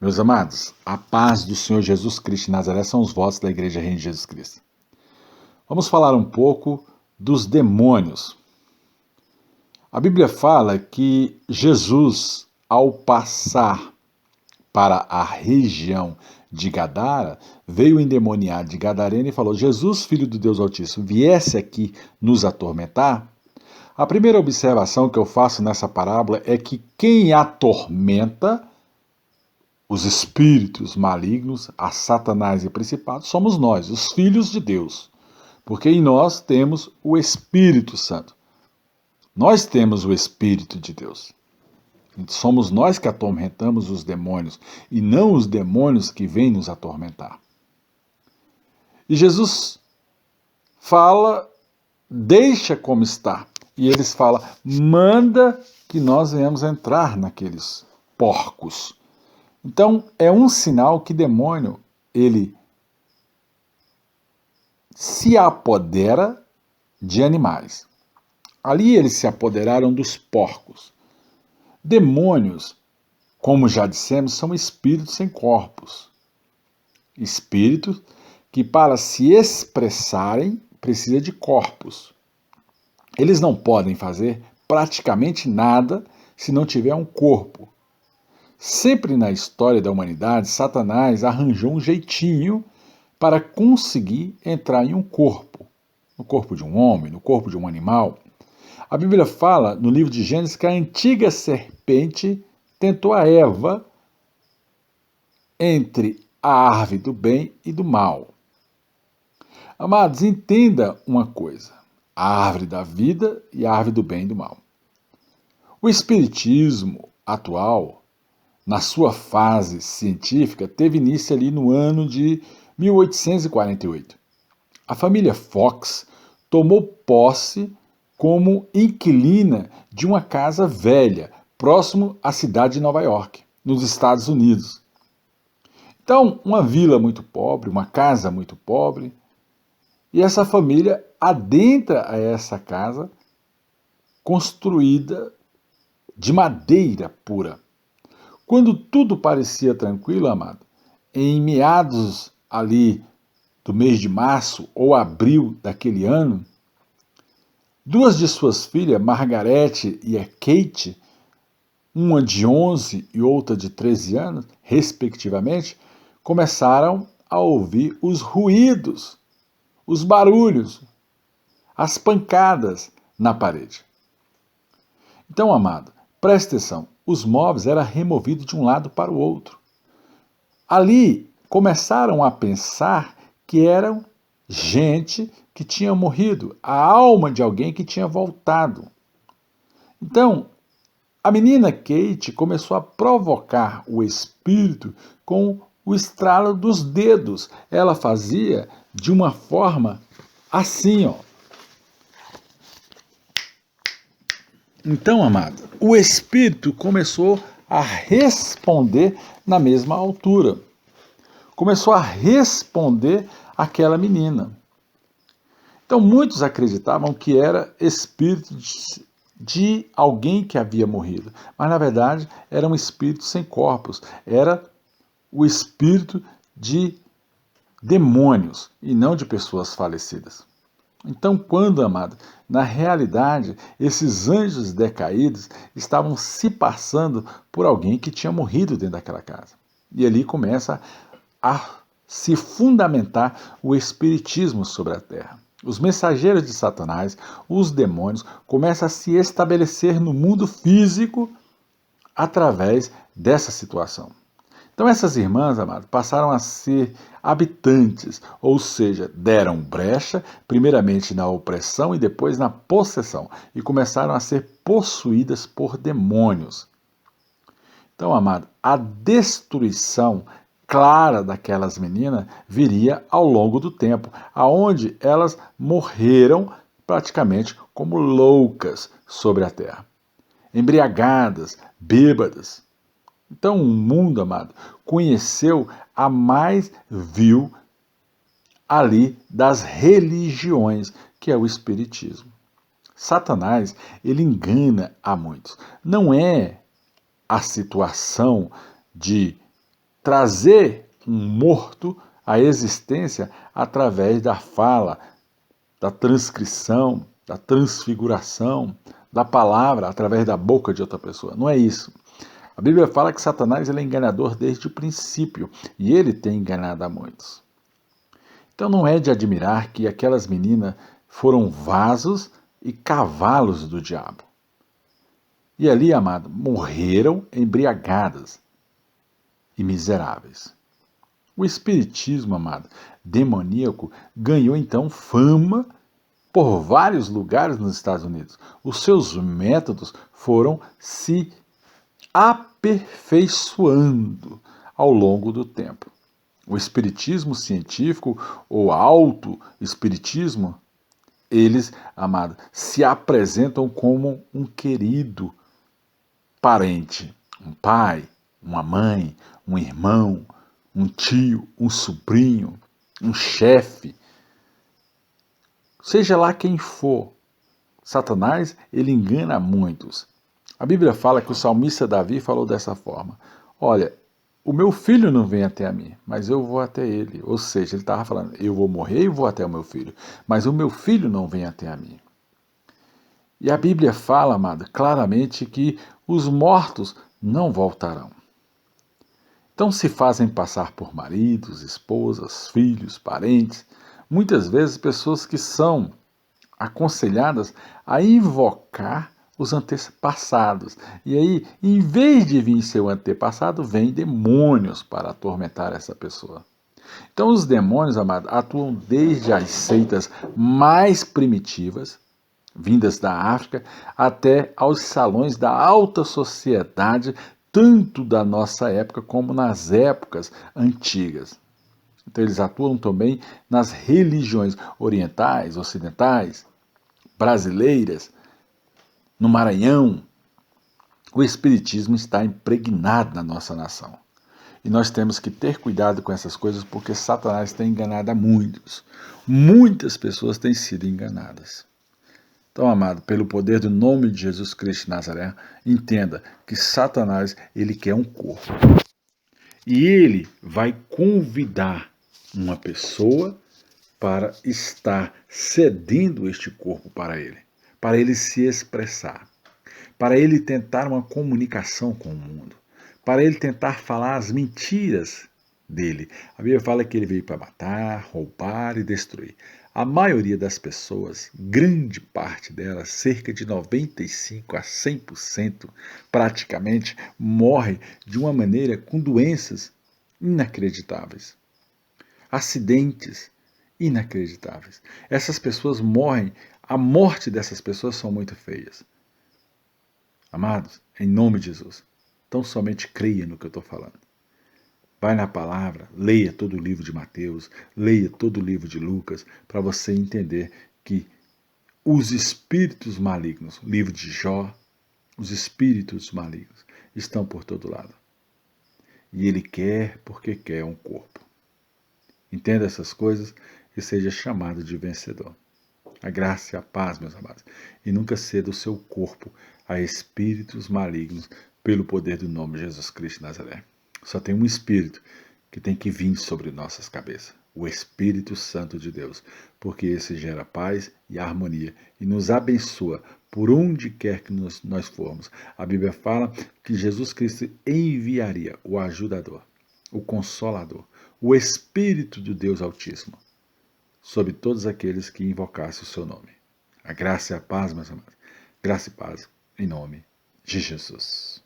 Meus amados, a paz do Senhor Jesus Cristo de Nazaré são os votos da Igreja Reino de Jesus Cristo. Vamos falar um pouco dos demônios. A Bíblia fala que Jesus, ao passar para a região de Gadara, veio endemoniado de Gadareno e falou: Jesus, filho do Deus Altíssimo, viesse aqui nos atormentar? A primeira observação que eu faço nessa parábola é que quem atormenta os espíritos malignos, a Satanás e principados, somos nós, os filhos de Deus. Porque em nós temos o Espírito Santo. Nós temos o Espírito de Deus. Somos nós que atormentamos os demônios e não os demônios que vêm nos atormentar. E Jesus fala, deixa como está. E eles falam, manda que nós venhamos entrar naqueles porcos. Então, é um sinal que demônio, ele se apodera de animais. Ali eles se apoderaram dos porcos. Demônios, como já dissemos, são espíritos sem corpos. Espíritos que, para se expressarem, precisam de corpos. Eles não podem fazer praticamente nada se não tiver um corpo. Sempre na história da humanidade, Satanás arranjou um jeitinho para conseguir entrar em um corpo. No corpo de um homem, no corpo de um animal. A Bíblia fala, no livro de Gênesis, que a antiga serpente tentou a Eva entre a árvore do bem e do mal. Amados, entenda uma coisa. A árvore da vida e a árvore do bem e do mal. O espiritismo atual, na sua fase científica, teve início ali no ano de 1848. A família Fox tomou posse como inquilina de uma casa velha, próximo à cidade de Nova York, nos Estados Unidos. Então, uma vila muito pobre, uma casa muito pobre, e essa família adentra a essa casa construída de madeira pura. Quando tudo parecia tranquilo, amado, em meados ali do mês de março ou abril daquele ano, duas de suas filhas, Margarete e a Kate, uma de 11 e outra de 13 anos, respectivamente, começaram a ouvir os ruídos, os barulhos, as pancadas na parede. Então, amado, preste atenção, os móveis eram removidos de um lado para o outro. Ali começaram a pensar que eram gente que tinha morrido, a alma de alguém que tinha voltado. Então, a menina Kate começou a provocar o espírito com o estralo dos dedos. Ela fazia de uma forma assim, ó. Então, amado, o espírito começou a responder na mesma altura. Começou a responder àquela menina. Então, muitos acreditavam que era espírito de alguém que havia morrido. Mas, na verdade, era um espírito sem corpos. Era o espírito de demônios e não de pessoas falecidas. Então, quando, amado, na realidade, esses anjos decaídos estavam se passando por alguém que tinha morrido dentro daquela casa. E ali começa a se fundamentar o espiritismo sobre a terra. Os mensageiros de Satanás, os demônios, começam a se estabelecer no mundo físico através dessa situação. Então essas irmãs, amados, passaram a ser habitantes, ou seja, deram brecha, primeiramente na opressão e depois na possessão, e começaram a ser possuídas por demônios. Então, amado, a destruição clara daquelas meninas viria ao longo do tempo, aonde elas morreram praticamente como loucas sobre a terra, embriagadas, bêbadas. Então o mundo, amado, conheceu a mais vil ali das religiões, que é o espiritismo. Satanás, ele engana a muitos. Não é a situação de trazer um morto à existência através da fala, da transcrição, da transfiguração, da palavra, através da boca de outra pessoa. Não é isso. A Bíblia fala que Satanás ele é enganador desde o princípio e ele tem enganado a muitos. Então não é de admirar que aquelas meninas foram vasos e cavalos do diabo. E ali, amado, morreram embriagadas e miseráveis. O espiritismo, amado, demoníaco, ganhou então fama por vários lugares nos Estados Unidos. Os seus métodos foram se aperfeiçoando ao longo do tempo. O espiritismo científico ou auto-espiritismo, eles, amado, se apresentam como um querido parente, um pai, uma mãe, um irmão, um tio, um sobrinho, um chefe, seja lá quem for. Satanás, ele engana muitos. A Bíblia fala que o salmista Davi falou dessa forma: olha, o meu filho não vem até a mim, mas eu vou até ele. Ou seja, ele estava falando, eu vou morrer e vou até o meu filho, mas o meu filho não vem até a mim. E a Bíblia fala, amado, claramente que os mortos não voltarão. Então se fazem passar por maridos, esposas, filhos, parentes, muitas vezes pessoas que são aconselhadas a invocar os antepassados. E aí, em vez de vir seu antepassado, vem demônios para atormentar essa pessoa. Então os demônios, amados, atuam desde as seitas mais primitivas, vindas da África, até aos salões da alta sociedade, tanto da nossa época como nas épocas antigas. Então eles atuam também nas religiões orientais, ocidentais, brasileiras, no Maranhão. O espiritismo está impregnado na nossa nação. E nós temos que ter cuidado com essas coisas porque Satanás tem enganado a muitos. Muitas pessoas têm sido enganadas. Então, amado, pelo poder do nome de Jesus Cristo de Nazaré, entenda que Satanás, ele quer um corpo. E ele vai convidar uma pessoa para estar cedendo este corpo para ele se expressar, para ele tentar uma comunicação com o mundo, para ele tentar falar as mentiras dele. A Bíblia fala que ele veio para matar, roubar e destruir. A maioria das pessoas, grande parte delas, cerca de 95 a 100%, praticamente, morre de uma maneira com doenças inacreditáveis. Acidentes inacreditáveis. Essas pessoas morrem, a morte dessas pessoas são muito feias. Amados, em nome de Jesus, tão somente creia no que eu estou falando. Vai na palavra, leia todo o livro de Mateus, leia todo o livro de Lucas, para você entender que os espíritos malignos, o livro de Jó, os espíritos malignos estão por todo lado. E ele quer porque quer um corpo. Entenda essas coisas e seja chamado de vencedor. A graça e a paz, meus amados, e nunca ceda o seu corpo a espíritos malignos pelo poder do nome de Jesus Cristo de Nazaré. Só tem um Espírito que tem que vir sobre nossas cabeças, o Espírito Santo de Deus, porque esse gera paz e harmonia e nos abençoa por onde quer que nós formos. A Bíblia fala que Jesus Cristo enviaria o ajudador, o consolador, o Espírito de Deus Altíssimo, sobre todos aqueles que invocassem o seu nome. A graça e a paz, meus amados. Graça e paz, em nome de Jesus.